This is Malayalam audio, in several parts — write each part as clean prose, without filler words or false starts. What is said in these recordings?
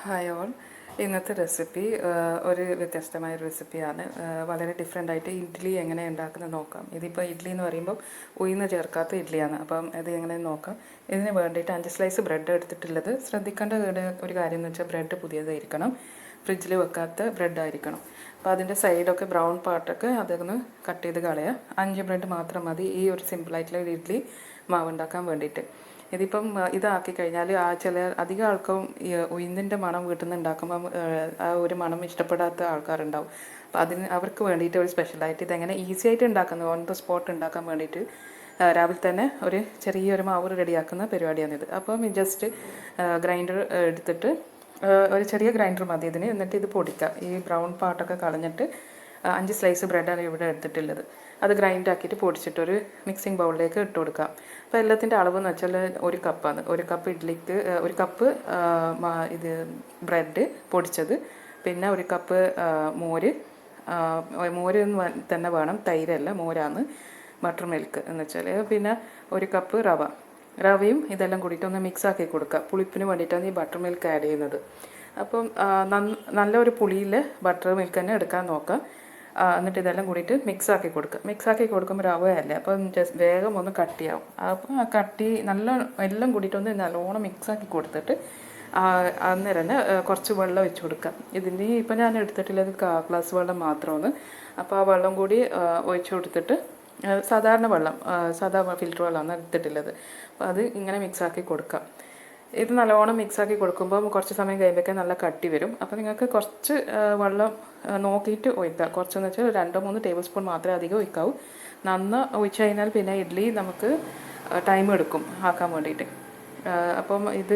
Hi all. ഇന്നത്തെ റെസിപ്പി ഒരു വ്യത്യസ്തമായ റെസിപ്പിയാണ്. വളരെ ഡിഫറെൻ്റ് ആയിട്ട് ഇഡ്ഡലി എങ്ങനെ ഉണ്ടാക്കുന്നത് നോക്കാം. ഇതിപ്പോൾ ഇഡ്ഡലി എന്ന് പറയുമ്പോൾ ഉഴുന്ന് ചേർക്കാത്ത ഇഡ്ഡലിയാണ്. അപ്പം ഇത് എങ്ങനെ നോക്കാം. ഇതിന് വേണ്ടിയിട്ട് 5 സ്ലൈസ് ബ്രെഡ് എടുത്തിട്ടുള്ളത്. ശ്രദ്ധിക്കേണ്ട ഒരു കാര്യം എന്ന് വെച്ചാൽ ബ്രെഡ് പുതിയതായിരിക്കണം, ഫ്രിഡ്ജിൽ വെക്കാത്ത ബ്രെഡായിരിക്കണം. അപ്പോൾ അതിൻ്റെ സൈഡൊക്കെ ബ്രൗൺ പാർട്ടൊക്കെ അതൊന്ന് കട്ട് ചെയ്ത് കളയുക. 5 ബ്രെഡ് മാത്രം മതി ഈ ഒരു സിമ്പിളായിട്ടുള്ള ഒരു ഇഡ്ഡലി മാവ് ഉണ്ടാക്കാൻ വേണ്ടിയിട്ട്. ഇതിപ്പം ഇതാക്കി കഴിഞ്ഞാൽ അധികം ആൾക്കും ഈ ഉഴുന്നിൻ്റെ മണം വീട്ടിൽ നിന്ന് ഉണ്ടാക്കുമ്പം ആ ഒരു മണം ഇഷ്ടപ്പെടാത്ത ആൾക്കാരുണ്ടാവും. അപ്പം അവർക്ക് വേണ്ടിയിട്ട് ഒരു സ്പെഷ്യലായിട്ട് ഇതെങ്ങനെ ഈസി ആയിട്ട് ഉണ്ടാക്കുന്നത്, ഓൺ ദ സ്പോട്ട് ഉണ്ടാക്കാൻ വേണ്ടിയിട്ട് രാവിലെ തന്നെ ഒരു ചെറിയൊരു മാവ് റെഡിയാക്കുന്ന പരിപാടിയാണിത്. അപ്പം ജസ്റ്റ് ഗ്രൈൻഡർ എടുത്തിട്ട് ഒരു ചെറിയ ഗ്രൈൻഡർ മതി ഇതിന്. എന്നിട്ട് ഇത് പൊടിക്കുക. ഈ ബ്രൗൺ പാർട്ടൊക്കെ കളഞ്ഞിട്ട് 5 സ്ലൈസ് ബ്രെഡാണ് ഇവിടെ എടുത്തിട്ടുള്ളത്. അത് ഗ്രൈൻഡ് ആക്കിയിട്ട് പൊടിച്ചിട്ടൊരു മിക്സിംഗ് ബൗളിലേക്ക് ഇട്ട് കൊടുക്കാം. അപ്പോൾ എല്ലാത്തിൻ്റെ അളവെന്ന് വെച്ചാൽ 1 കപ്പാണ്. 1 കപ്പ് ഇഡ്ഡലിക്ക് 1 കപ്പ് ഇത് ബ്രെഡ് പൊടിച്ചത്, പിന്നെ 1 കപ്പ് മോര് തന്നെ വേണം, തൈരല്ല മോരാണ്, ബട്ടർ മിൽക്ക് എന്ന് വെച്ചാൽ, പിന്നെ 1 കപ്പ് റവയും ഇതെല്ലാം കൂടിയിട്ട് ഒന്ന് മിക്സ് ആക്കി കൊടുക്കുക. പുളിപ്പിന് വേണ്ടിയിട്ടാണ് ഈ ബട്ടർ മിൽക്ക് ആഡ് ചെയ്യുന്നത്. അപ്പം നല്ലൊരു പുളിയിൽ ബട്ടർ മിൽക്ക് തന്നെ എടുക്കാൻ നോക്കുക. എന്നിട്ട് ഇതെല്ലാം കൂടിയിട്ട് മിക്സാക്കി കൊടുക്കുക. മിക്സാക്കി കൊടുക്കുമ്പോൾ റവയല്ലേ, അപ്പം ജസ്റ്റ് വേഗം ഒന്ന് കട്ടിയാവും. അപ്പം ആ കട്ടി എല്ലാം കൂടിയിട്ടൊന്ന് നല്ലോണം മിക്സാക്കി കൊടുത്തിട്ട് അന്നേരം തന്നെ കുറച്ച് വെള്ളം ഒഴിച്ച് കൊടുക്കുക. ഇതിന് ഇപ്പം ഞാൻ എടുത്തിട്ടുള്ളത് 1/4 ഗ്ലാസ് വെള്ളം മാത്രമാണ്. അപ്പോൾ ആ വെള്ളം കൂടി ഒഴിച്ച് കൊടുത്തിട്ട് സാധാരണ വെള്ളം, സാധാ ഫിൽറ്റർ വെള്ളമാണ് എടുത്തിട്ടുള്ളത്. അപ്പോൾ അത് ഇങ്ങനെ മിക്സാക്കി കൊടുക്കാം. ഇത് നല്ലോണം മിക്സാക്കി കൊടുക്കുമ്പോൾ കുറച്ച് സമയം കഴിയുമ്പോഴേക്കും നല്ല കട്ടി വരും. അപ്പോൾ നിങ്ങൾക്ക് കുറച്ച് വെള്ളം നോക്കിയിട്ട് ഒഴിക്കുക. കുറച്ചെന്ന് വെച്ചാൽ 2-3 ടേബിൾ സ്പൂൺ മാത്രമേ അധികം ഒഴിക്കാവൂ. ഒഴിച്ച് കഴിഞ്ഞാൽ പിന്നെ ഇഡ്ഡലി നമുക്ക് ടൈം എടുക്കും ആക്കാൻ വേണ്ടിയിട്ട്. അപ്പം ഇത്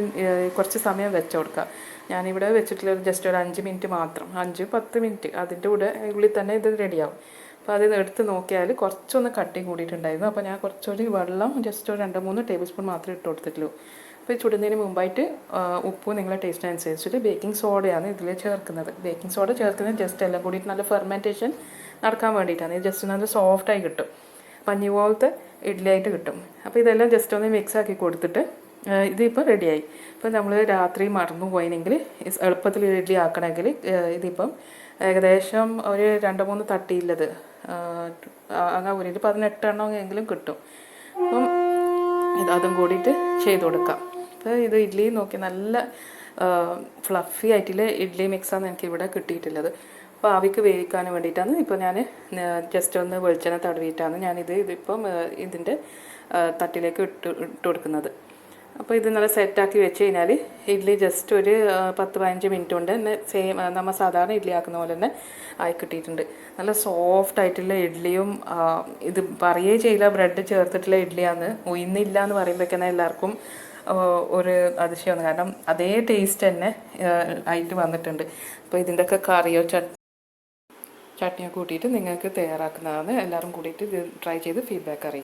കുറച്ച് സമയം വെച്ച് കൊടുക്കുക. ഞാനിവിടെ വെച്ചിട്ടുള്ളത് ജസ്റ്റ് ഒരു 5 മിനിറ്റ് മാത്രം, 5-10 മിനിറ്റ്. അതിൻ്റെ ഉള്ളിൽ തന്നെ ഇത് റെഡിയാവും. അപ്പോൾ അത് എടുത്ത് നോക്കിയാൽ കുറച്ചൊന്ന് കട്ടി കൂടിയിട്ടുണ്ടായിരുന്നു. അപ്പോൾ ഞാൻ കുറച്ചൊരു വെള്ളം ജസ്റ്റ് ഒരു 2-3 ടേബിൾ സ്പൂൺ മാത്രമേ ഇട്ട് കൊടുത്തിട്ടുള്ളൂ. അപ്പോൾ ചുടുന്നതിന് മുമ്പായിട്ട് ഉപ്പ് നിങ്ങളുടെ ടേസ്റ്റ് അനുസരിച്ചിട്ട് ബേക്കിംഗ് സോഡയാണ് ഇതിൽ ചേർക്കുന്നത്. ബേക്കിംഗ് സോഡ ചേർക്കുന്നത് ജസ്റ്റ് എല്ലാം കൂടിയിട്ട് നല്ല ഫെർമെൻറ്റേഷൻ നടക്കാൻ വേണ്ടിയിട്ടാണ്. ഇത് ജസ്റ്റ് നല്ല സോഫ്റ്റായി കിട്ടും, പഞ്ഞി പോലത്തെ ഇഡ്ഡലിയായിട്ട് കിട്ടും. അപ്പോൾ ഇതെല്ലാം ജസ്റ്റ് ഒന്ന് മിക്സ് ആക്കി കൊടുത്തിട്ട് ഇതിപ്പോൾ റെഡിയായി. ഇപ്പോൾ നമ്മൾ രാത്രി മറന്നു പോയിനെങ്കിൽ എളുപ്പത്തിൽ ഇഡ്ഡലി ആക്കണമെങ്കിൽ ഇതിപ്പം ഏകദേശം ഒരു 2-3 തട്ടിയുള്ളത് അങ്ങനെ ഒരു 18 എണ്ണമെങ്കിലും കിട്ടും. അപ്പം അതും കൂടിയിട്ട് ചെയ്ത് കൊടുക്കാം. അപ്പോൾ ഇത് ഇഡ്ഡലി നോക്കി നല്ല ഫ്ലഫി ആയിട്ടുള്ള ഇഡ്ഡലി മിക്സാണ് എനിക്ക് ഇവിടെ കിട്ടിയിട്ടുള്ളത്. അപ്പോൾ ആവിക്ക് വേവിക്കാൻ വേണ്ടിയിട്ടാണ് ഇപ്പോൾ ഞാൻ ജസ്റ്റ് ഒന്ന് വെളിച്ചെണ്ണ തടവിയിട്ടാണ് ഇതിപ്പം ഇതിൻ്റെ തട്ടിലേക്ക് ഇട്ട് കൊടുക്കുന്നത്. അപ്പോൾ ഇത് നല്ല സെറ്റാക്കി വെച്ച് കഴിഞ്ഞാൽ ഇഡ്ഡലി ജസ്റ്റ് ഒരു 10-15 മിനിറ്റ് കൊണ്ട് തന്നെ സെയിം നമ്മൾ സാധാരണ ഇഡ്ഡലി ആക്കുന്ന പോലെ തന്നെ ആയി കിട്ടിയിട്ടുണ്ട്. നല്ല സോഫ്റ്റ് ആയിട്ടുള്ള ഇഡ്ഡലിയും, ഇത് പറയുകയും ചെയ്യില്ല ബ്രെഡ് ചേർത്തിട്ടുള്ള ഇഡ്ഡലിയാണ്. ഉഴുന്നില്ല എന്ന് പറയുമ്പോഴേക്കന്നെ എല്ലാവർക്കും ഒരു അതിശയമാണ്. കാരണം അതേ ടേസ്റ്റ് തന്നെ ആയിട്ട് വന്നിട്ടുണ്ട്. അപ്പോൾ ഇതിൻ്റെയൊക്കെ കറിയോ ചട്നിയോ കൂട്ടിയിട്ട് നിങ്ങൾക്ക് തയ്യാറാക്കുന്നതാണ്. എല്ലാവരും കൂടിയിട്ട് ഇത് ട്രൈ ചെയ്ത് ഫീഡ്ബാക്ക് അറിയിക്കും.